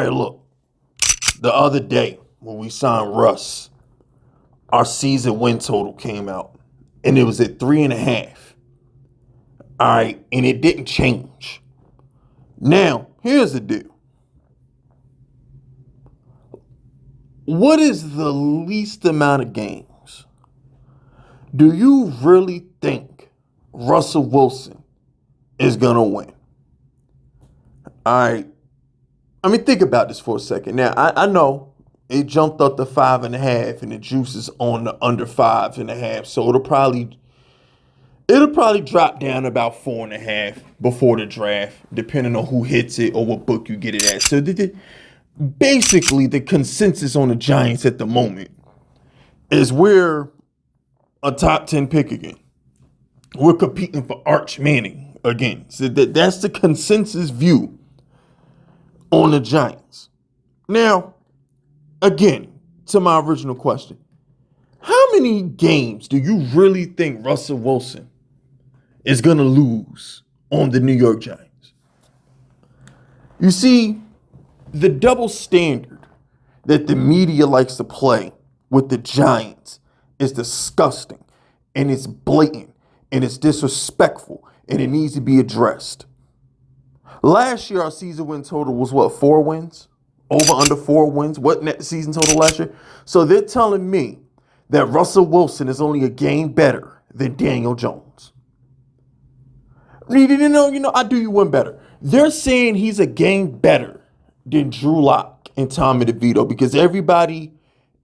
right, look. The other day when we signed Russ, our season win total came out, and it was at 3.5. All right, and it didn't change. Now, here's the deal. What is the least amount of games do you really think Russell Wilson is going to win? All right. I mean, think about this for a second. Now, I know it jumped up to 5.5 and the juice is on the under 5.5. So it'll probably drop down about 4.5 before the draft, depending on who hits it or what book you get it at. So basically, the consensus on the Giants at the moment is we're a top 10 pick again. We're competing for Arch Manning again. So that's the consensus view on the Giants. Now, again, to my original question, how many games do you really think Russell Wilson is going to lose on the New York Giants? You see, the double standard that the media likes to play with the Giants is disgusting, and it's blatant, and it's disrespectful, and it needs to be addressed. Last year, our season win total was what, 4 wins? Over under 4 wins? What net season total last year? So they're telling me that Russell Wilson is only a game better than Daniel Jones. You know, I do you one better. They're saying he's a game better than Drew Lock and Tommy DeVito because everybody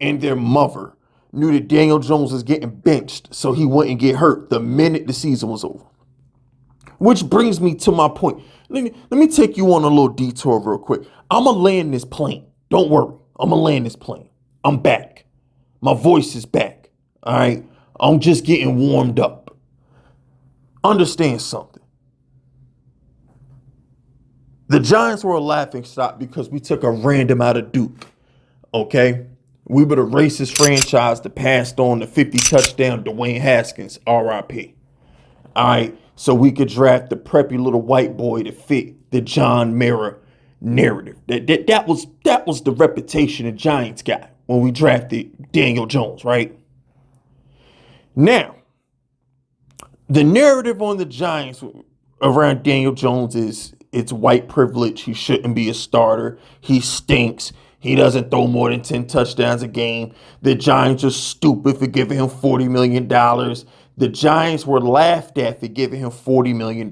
and their mother knew that Daniel Jones was getting benched so he wouldn't get hurt the minute the season was over. Which brings me to my point. Let me take you on a little detour real quick. I'm going to land this plane. Don't worry. I'm going to land this plane. I'm back. My voice is back. All right. I'm just getting warmed up. Understand something. The Giants were a laughingstock because we took a random out of Duke. Okay. We were the racist franchise that passed on the 50 touchdown Dwayne Haskins, RIP. All right. So we could draft the preppy little white boy to fit the John Mara narrative. That was the reputation the Giants got when we drafted Daniel Jones, right? Now, the narrative on the Giants around Daniel Jones is it's white privilege. He shouldn't be a starter. He stinks. He doesn't throw more than 10 touchdowns a game. The Giants are stupid for giving him $40 million. The Giants were laughed at for giving him $40 million.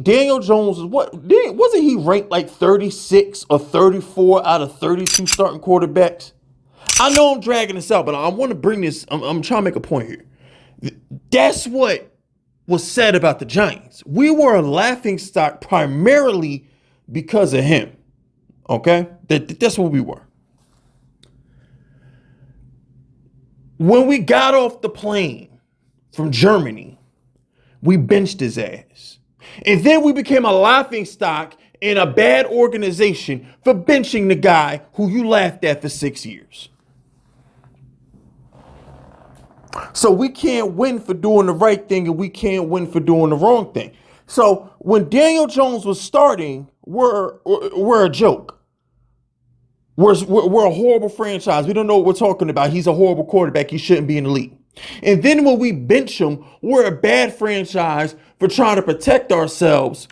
Daniel Jones, wasn't he ranked like 36 or 34 out of 32 starting quarterbacks? I know I'm dragging this out, but I want to bring this. I'm trying to make a point here. That's what was said about the Giants. We were a laughingstock primarily because of him. Okay? That's what we were. When we got off the plane from Germany, we benched his ass. And then we became a laughingstock in a bad organization for benching the guy who you laughed at for 6 years. So we can't win for doing the right thing and we can't win for doing the wrong thing. So when Daniel Jones was starting, we're a joke. We're a horrible franchise. We don't know what we're talking about. He's a horrible quarterback. He shouldn't be in the league. And then when we bench him, we're a bad franchise for trying to protect ourselves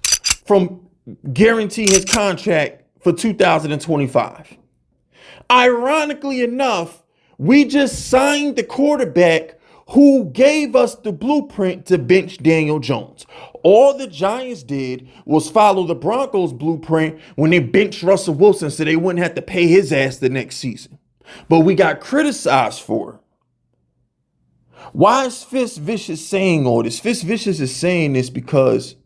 from guaranteeing his contract for 2025. Ironically enough, we just signed the quarterback who gave us the blueprint to bench Daniel Jones. All the Giants did was follow the Broncos' blueprint when they benched Russell Wilson so they wouldn't have to pay his ass the next season. But we got criticized for it. Why is FiskVicious saying all this? FiskVicious is saying this because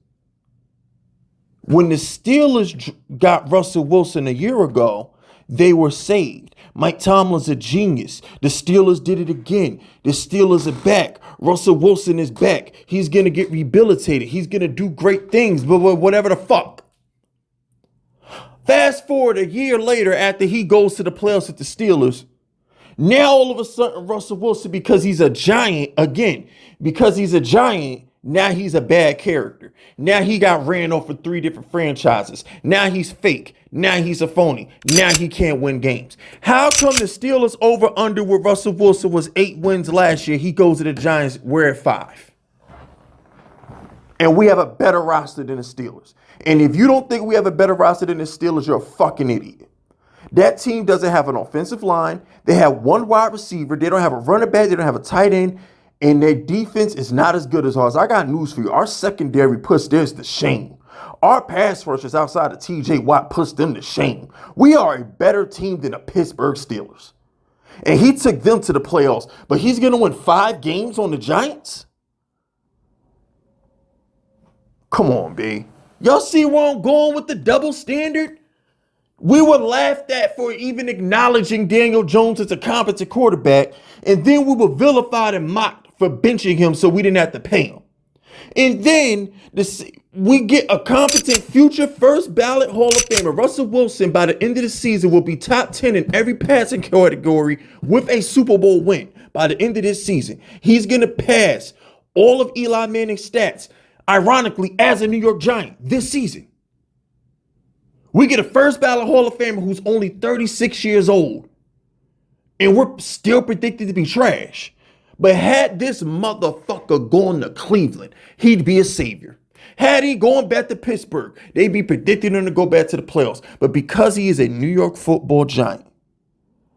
when the Steelers got Russell Wilson a year ago, they were saved. Mike Tomlin's a genius. The Steelers did it again. The Steelers are back. Russell Wilson is back. He's going to get rehabilitated. He's going to do great things, but whatever the fuck. Fast forward a year later after he goes to the playoffs with the Steelers. Now all of a sudden Russell Wilson, because he's a giant, again, because he's a giant, Now he's a bad character. Now he got ran off for 3 different franchises. Now he's fake. Now he's a phony. Now he can't win games. How come the Steelers over under with Russell Wilson was 8 wins last year? He goes to the Giants, we're at 5. And we have a better roster than the Steelers. And if you don't think we have a better roster than the Steelers, you're a fucking idiot. That team doesn't have an offensive line. They have 1 wide receiver. They don't have a running back. They don't have a tight end. And their defense is not as good as ours. I got news for you. Our secondary puts theirs to shame. Our pass rushers outside of TJ Watt puts them to shame. We are a better team than the Pittsburgh Steelers. And he took them to the playoffs. But he's going to win 5 games on the Giants? Come on, B. Y'all see where I'm going with the double standard? We were laughed at for even acknowledging Daniel Jones as a competent quarterback, and then we were vilified and mocked for benching him so we didn't have to pay him. And then we get a competent future first ballot Hall of Famer. Russell Wilson, by the end of the season, will be top 10 in every passing category with a Super Bowl win. By the end of this season, he's going to pass all of Eli Manning's stats, ironically, as a New York Giant this season. We get a first ballot Hall of Famer who's only 36 years old. And we're still predicted to be trash. But had this motherfucker gone to Cleveland, he'd be a savior. Had he gone back to Pittsburgh, they'd be predicting him to go back to the playoffs. But because he is a New York football Giant,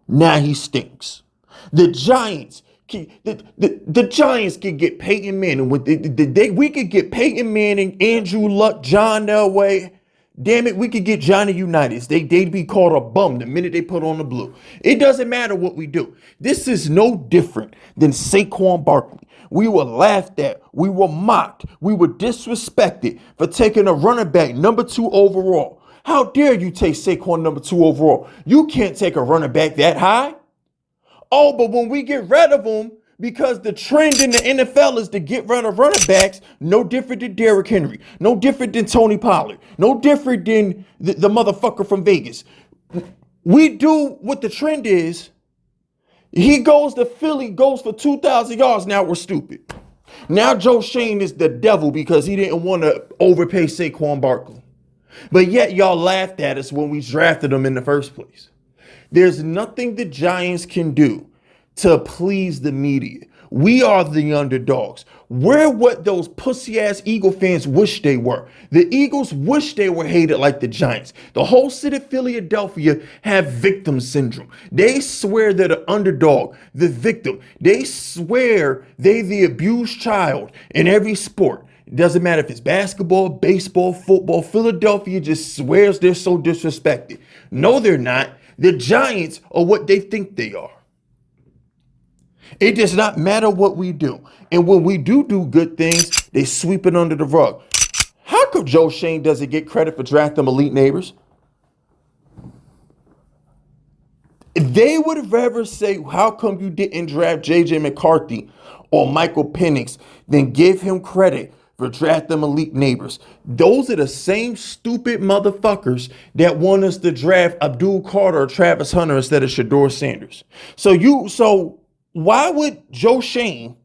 now he stinks. The Giants, the Giants could get Peyton Manning. We could get Peyton Manning, Andrew Luck, John Elway. Damn it, we could get Johnny Unitas. They'd be called a bum the minute they put on the blue. It doesn't matter what we do. This is no different than Saquon Barkley. We were laughed at. We were mocked. We were disrespected for taking a running back number 2 overall. How dare you take Saquon number 2 overall? You can't take a running back that high. Oh, but when we get rid of him, because the trend in the NFL is to get rid of running backs, no different than Derrick Henry, no different than Tony Pollard, no different than the motherfucker from Vegas. We do what the trend is. He goes to Philly, goes for 2,000 yards. Now we're stupid. Now Joe Shane is the devil because he didn't want to overpay Saquon Barkley. But yet y'all laughed at us when we drafted him in the first place. There's nothing the Giants can do to please the media. We are the underdogs. We're what those pussy-ass Eagle fans wish they were. The Eagles wish they were hated like the Giants. The whole city of Philadelphia have victim syndrome. They swear they're the underdog, the victim. They swear they're the abused child in every sport. It doesn't matter if it's basketball, baseball, football. Philadelphia just swears they're so disrespected. No, they're not. The Giants are what they think they are. It does not matter what we do. And when we do good things, they sweep it under the rug. How come Joe Shane doesn't get credit for drafting elite neighbors? They would rather say, how come you didn't draft J.J. McCarthy or Michael Penix than give him credit for drafting elite neighbors. Those are the same stupid motherfuckers that want us to draft Abdul Carter or Travis Hunter instead of Shedeur Sanders. So why would Joe Shane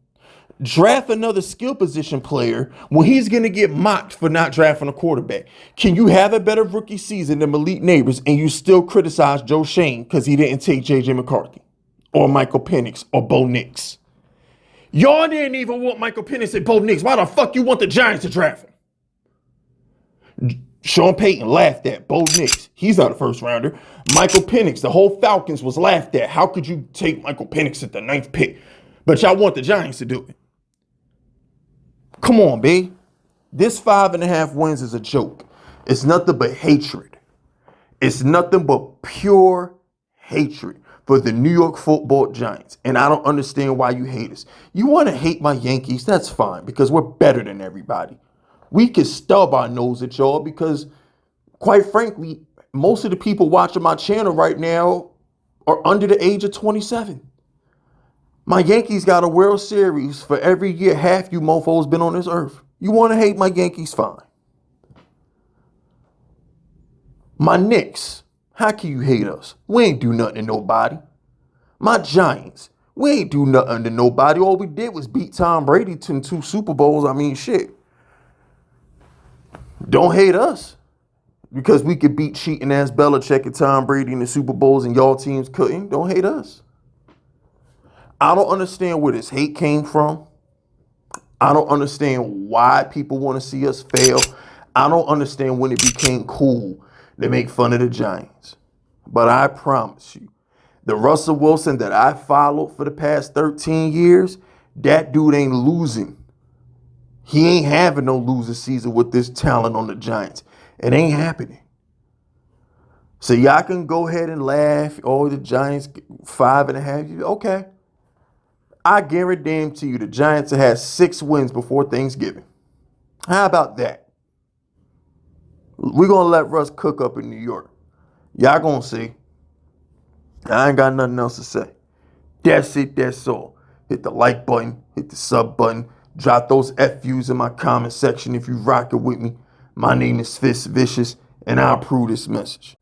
draft another skill position player when he's going to get mocked for not drafting a quarterback? Can you have a better rookie season than Malik Neighbors and you still criticize Joe Shane because he didn't take J.J. McCarthy or Michael Penix or Bo Nix? Y'all didn't even want Michael Penix and Bo Nix. Why the fuck you want the Giants to draft him? Sean Payton laughed at Bo Nix. He's not a first rounder. Michael Penix, the whole Falcons was laughed at. How could you take Michael Penix at the 9th pick? But y'all want the Giants to do it. Come on, B. This 5.5 wins is a joke. It's nothing but hatred. It's nothing but pure hatred for the New York football Giants. And I don't understand why you hate us. You want to hate my Yankees? That's fine, because we're better than everybody. We can stub our nose at y'all because, quite frankly, most of the people watching my channel right now are under the age of 27. My Yankees got a World Series for every year half you mofos been on this earth. You want to hate my Yankees? Fine. My Knicks, how can you hate us? We ain't do nothing to nobody. My Giants, We ain't do nothing to nobody. All we did was beat Tom Brady to 2 Super Bowls. I mean, shit. Don't hate us because we could beat cheating ass Belichick and Tom Brady in the Super Bowls and y'all teams couldn't. Don't hate us. I don't understand where this hate came from. I don't understand why people want to see us fail. I don't understand when it became cool to make fun of the Giants. But I promise you, the Russell Wilson that I followed for the past 13 years, that dude ain't losing. He ain't having no losing season with this talent on the Giants. It ain't happening. So y'all can go ahead and laugh. Oh, the Giants 5.5. Okay. I guarantee you the Giants have had 6 wins before Thanksgiving. How about that? We're going to let Russ cook up in New York. Y'all going to see. I ain't got nothing else to say. That's it. That's all. Hit the like button. Hit the sub button. Drop those FUs in my comment section if you rockin' with me. My name is FiskVicious, and I approve this message.